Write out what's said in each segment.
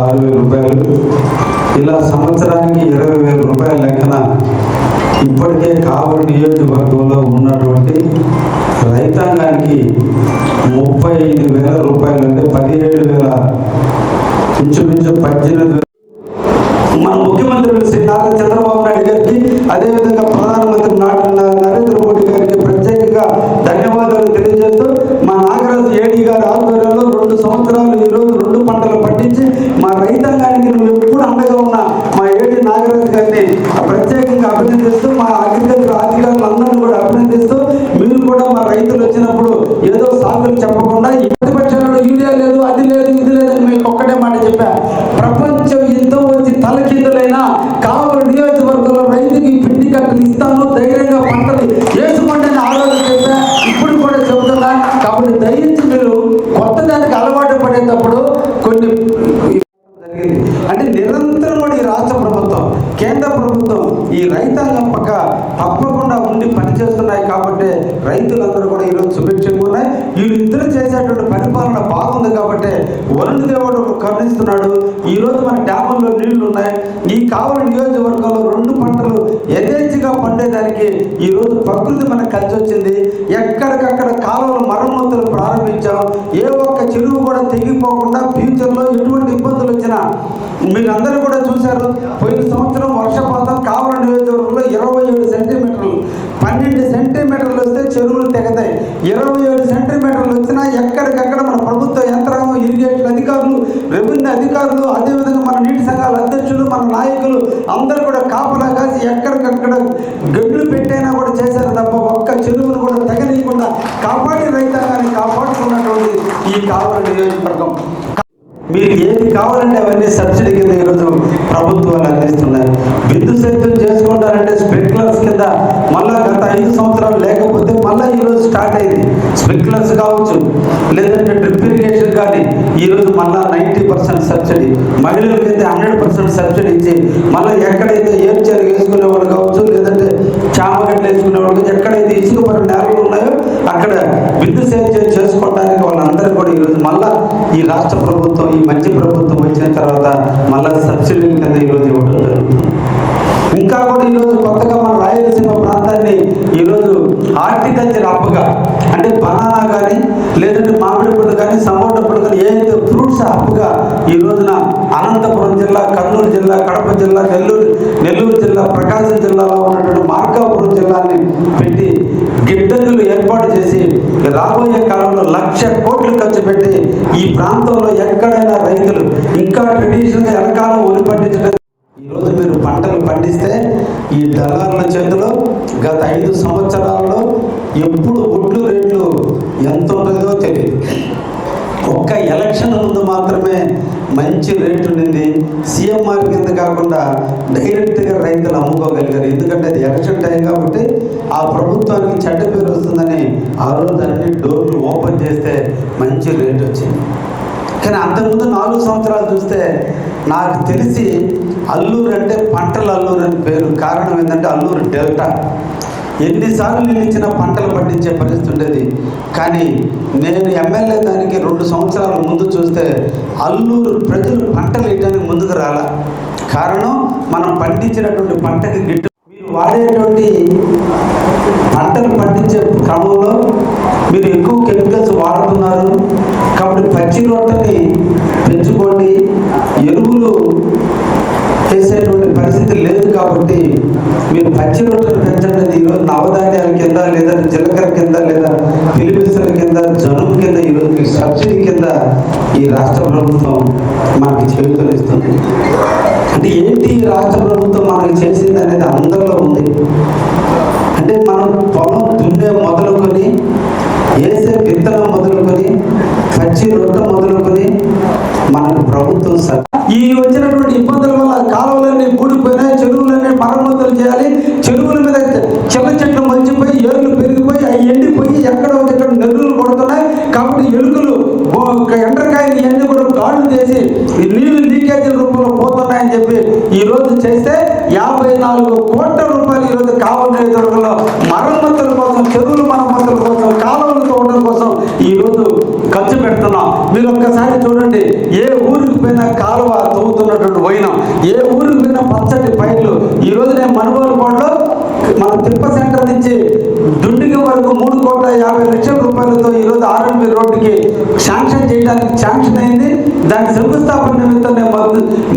6,000 రూపాయలు, ఇలా సంవత్సరానికి 20,000 రూపాయల లెక్కన ఇప్పటికే కావలి నియోజకవర్గంలో ఉన్నటువంటి రైతాంగానికి 35,000 రూపాయలు, అంటే 17,000, ఇంచుమించు 18,000 మన ముఖ్యమంత్రి శ్రీ నారా చంద్రబాబు నాయుడు గారికి, అదేవిధంగా ప్రధానమంత్రి నరేంద్ర మోడీ గారికి ప్రత్యేకంగా ధన్యవాదాలు తెలియజేస్తూ, మా నాగరాజు ఏడీ గారి ఆధ్వర్యంలో 2 సంవత్సరాలు ఈరోజు 2 పంటలు పండించి మా రైతాంగానికి నువ్వు ఎప్పుడు అండగా ఉన్న మా ఏడీ నాగరాజు గారిని ప్రత్యేకంగా అభినందిస్తూ, మా అగ్రికల్చర్ అధికారులందరినీ కూడా అభినందిస్తూ, మీరు కూడా మా రైతులు వచ్చినప్పుడు ఏదో సాకులు చెప్పకుండా ఈ ప్రతిపక్షాలలో యూరియా లేదు, అది లేదు, ఇది లేదని మీకు ఒక్కటే మాట చెప్పా. ప్రపంచం ఎంతో వచ్చి తలకిందులైనా కావలి నియోజకవర్గంలో రైతుకి పిండి కట్టలు ఇస్తాను, ధైర్యంగా పంటలు వేసుకోండి అని ఆలోచన చెప్పా. ఇప్పుడు కూడా చెబుతున్నా. కాబట్టి దయించి మీరు కొత్త దానికి అలవాటు పడేటప్పుడు కొన్ని జరిగింది అంటే నిరంతరం కూడా ఈ రాష్ట్ర ప్రభుత్వం, కేంద్ర ప్రభుత్వం ఈ రైతాంగం పక్క తప్పకుండా ఉండి పనిచేస్తున్నాయి. కాబట్టి రైతులందరూ కూడా ఈరోజు సుభిక్షంగా ఉన్నాయి. వీళ్ళిద్దరూ చేసేటువంటి పరిపాలన బాగుంది కాబట్టి వరుణ దేవుడు కరుణిస్తున్నాడు. ఈరోజు మన డ్యాముల్లో నీళ్లు ఉన్నాయి. ఈ కావలి నియోజకవర్గంలో 2 పంటలు యథేచ్ఛగా పండేదానికి ఈరోజు ప్రకృతి మనకు కలిసి వచ్చింది. ఎక్కడికక్కడ కాలువలు మరమ్మతులు ప్రారంభించాం. ఏ ఒక్క చెరువు కూడా తెగిపోకుండా ఫ్యూచర్లో ఎటువంటి ఇబ్బందులు వచ్చినా మీరందరూ కూడా చూశారు. పోయిన సంవత్సరం వర్షపాతం కావలి నియోజకవర్గంలో 27 సెంటీమీటర్లు, 12 సెంటీమీటర్లు వస్తే చెరువులు తెగతాయి. 27 సెంటీమీటర్లు వచ్చినా ఎక్కడికక్కడ మన ప్రభుత్వ యంత్రాంగం, ఇరిగేషన్ అధికారులు, రెవెన్యూ అధికారులు, అదేవిధంగా మన నీటి సంఘాల అధ్యక్షులు, మన నాయకులు అందరూ కూడా కాపలా కాసి ఎక్కడికక్కడ గడ్లు పెట్టైనా కూడా చేశారు తప్ప ఒక్క చెరువును కూడా తెగనీయకుండా కాపాడి రైతాంగాన్ని కాపాడుకున్నటువంటి ఈ కావలి నియోజకవర్గం. మీరు ఏది కావాలంటే అవన్నీ సబ్సిడీ కింద ఈరోజు ప్రభుత్వాలు అందిస్తున్నాయి. విద్యుత్ సేద్యం చేసుకుంటారంటే స్ప్రింక్లర్స్ కింద మళ్ళీ గత 5 సంవత్సరాలు లేకపోతే మళ్ళీ ఈరోజు స్టార్ట్ అయింది. స్ప్రింక్లర్స్ కావచ్చు, లేదంటే డ్రిప్ ఇరిగేషన్ కానీ ఈరోజు మళ్ళీ 90% సబ్సిడీ, మహిళలకైతే 100% సబ్సిడీ ఇచ్చి మళ్ళీ ఎక్కడైతే ఏర్చేరు వేసుకునే వాళ్ళు కావచ్చు, లేదంటే చామగడ్డలు వేసుకునే వాళ్ళు, ఎక్కడైతే ఇసుక పడిన నేలలు ఉన్నాయో అక్కడ విద్యుత్ సేద్యం చేసుకోవడానికి వాళ్ళందరూ కూడా ఈరోజు మళ్ళీ ఈ రాష్ట్ర ప్రభుత్వం, ఈ మంచి ప్రభుత్వం వచ్చిన తర్వాత మళ్ళీ సబ్సిడీ కింద ఈరోజు ఇవ్వడం జరుగుతుంది. ఇంకా కూడా ఈరోజు కొత్తగా మన రాయలసీమ ప్రాంతాన్ని ఈరోజు హార్టికల్చర్ హబ్గా, అంటే బనానా కానీ, లేదంటే మామిడి పళ్ళు కానీ, సపోటా పళ్ళు కానీ, ఏదైతే ఫ్రూట్స్ హబ్గా ఈ రోజున అనంతపురం జిల్లా, కర్నూలు జిల్లా, కడప జిల్లా, నెల్లూరు జిల్లా, ప్రకాశం జిల్లాలో ఉన్నటువంటి మార్కాపురం జిల్లాని పెట్టి గిడ్డంగులు ఏర్పాటు చేసి రాబోయే కాలంలో 1,00,000 కోట్లు ఖర్చు పెట్టి ఈ ప్రాంతంలో ఎక్కడైనా రైతులు ఇంకా ట్రెడిషనల్గా వెనకాలం ఒరి పండించడం. ఈరోజు మీరు పంటలు పండిస్తే ఈ దళారుల చేతిలో గత 5 సంవత్సరాల్లో ఎప్పుడు ఒడ్లు రేట్లు ఎంత ఉంటుందో తెలియదు. ఒక్క ఎలక్షన్ ముందు మాత్రమే మంచి రేటు ఉండింది. సీఎంఆర్ కింద కాకుండా డైరెక్ట్గా రైతులు అమ్ముకోగలిగారు. ఎందుకంటే అది ఎలక్షన్ టైం కాబట్టి ఆ ప్రభుత్వానికి చెడ్డ పేరు వస్తుందని ఆ రోజు అన్ని డోర్లు ఓపెన్ చేస్తే మంచి రేటు వచ్చింది. కానీ అంతకుముందు 4 సంవత్సరాలు చూస్తే నాకు తెలిసి అల్లూరు అంటే పంటల అల్లూరు అని పేరు. కారణం ఏంటంటే అల్లూరు డెల్టా. ఎన్నిసార్లు నిలిచిన పంటలు పండించే పరిస్థితి ఉండేది. కానీ నేను ఎమ్మెల్యే దానికి 2 సంవత్సరాల ముందు చూస్తే అల్లూరు ప్రజలు పంటలు వేయడానికి ముందుకు రాల. కారణం మనం పండించినటువంటి పంటకి గిట్టు. మీరు వాడేటువంటి పంటలు పండించే క్రమంలో మీరు ఎక్కువ కెమికల్స్ వాడుతున్నారు. కాబట్టి పచ్చి రొట్టెని పెంచుకోండి. ఎరువులు చేసేటువంటి పరిస్థితి లేదు కాబట్టి మీరు పచ్చి రొట్టెలు పెంచండి. ఈరోజు నవధాన్యాల కింద, లేదా జీలకర్ర కింద, లేదా పిలిపిసల కింద, జనుము కింద ఈరోజు సబ్సిడీ కింద ఈ రాష్ట్ర ప్రభుత్వం మనకి చేతులు ఇస్తుంది. అంటే ఏంటి రాష్ట్ర ప్రభుత్వం మనకి చేసింది అనేది అందరిలో ఉంది. అంటే మనం పొలం దున్నే మొదలుకొని, వేసే విత్తనం మొదలుకొని, పచ్చి రొట్టె మొదలుకొని మనకు ప్రభుత్వం ఈ వచ్చినటువంటి ఇబ్బందుల వల్ల కాలువలన్నీ కూడిపోయినాయి, చెరువులన్నీ మరమ్మతులు చేయాలి. చెరువుల మీద చిన్న చెట్లు మలిచిపోయి, ఏర్లు పెరిగిపోయి, అవి ఎండిపోయి ఎక్కడో ఇక్కడ నెర్రులు కొడుతున్నాయి. కాబట్టి ఎలుకలు, ఎండ్రకాయలు ఇవన్నీ కూడా గాళ్ళు చేసి నీళ్లు లీకేజీల రూపంలో పోతున్నాయని చెప్పి ఈరోజు చేస్తే 54 కోట్ల రూపాయలు ఈరోజు కావలి నియోజకవర్గంలో మరమ్మతుల కోసం, చెరువుల మరమ్మతుల కోసం, కాలువలు తోవడం కోసం ఈరోజు ఖర్చు పెడుతున్నాం. మీరు ఒక్కసారి చూడండి, ఏ ఊరికి పోయినా కాలువ పోతున్నటువంటి పోయినాం. ఏ ఊరికి పోయినా పచ్చటి పైర్లు. ఈరోజు నేను మనుగోలుపాడులో మన తిప్ప సెంటర్ నుంచి దుండికి వరకు 3,50,00,000 రూపాయలతో ఈరోజు ఆర్ఎన్బి రోడ్డుకి శాంక్షన్ చేయడానికి శాంక్షన్ అయింది. దాని శంకుస్థాపన నిమిత్తం నేను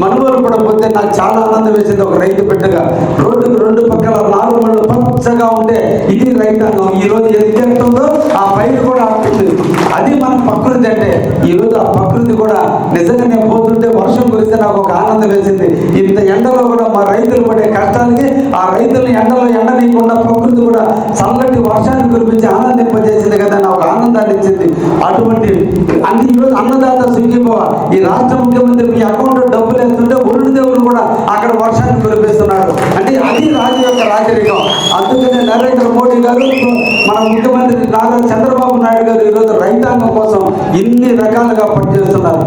మనుగోలు కూడా పోతే నాకు చాలా ఆనందం వేసింది. ఒక రైతు బిడ్డగా రోడ్డుకు 2 పక్కల 4 మళ్ళు పచ్చగా ఉంటే ఇది రైతాంగం. ఈరోజు ఎదుగుతుందో ఆ పైరు కూడా ఆడుతుంది. అది మన ప్రకృతి అంటే. ఈరోజు ఆ ప్రకృతి కూడా నిజంగా నేను పోతుంటే వర్షం కురిస్తే నాకు ఒక ఆనందం వేసింది. ఇంత ఎండలో కూడా మా రైతులు పడే కష్టానికి ఆ రైతులను ఎండలో ఎండనీయకుండా ప్రకృతి కూడా చల్లటి వర్షాన్ని కురిపించి ఆనందింపజేసింది కదా, నాకు ఆనందాన్ని ఇచ్చింది. అటువంటి అన్ని ఈరోజు అన్నదాత సుఖీభవ. ఈ రాష్ట్ర ముఖ్యమంత్రి మీ అకౌంట్లో డబ్బులు వేస్తుంటే వరుణ్ దేవుడు కూడా అక్కడ వర్షాన్ని కురిపిస్తున్నాడు. అంటే అది రాజు యొక్క రాజరికం. అందుకనే నరేంద్ర మోడీ గారు, మన ముఖ్యమంత్రి నారా చంద్రబాబు నాయుడు గారు ఈరోజు రైతాంగం కోసం ఇన్ని రకాలుగా పనిచేస్తున్నారు.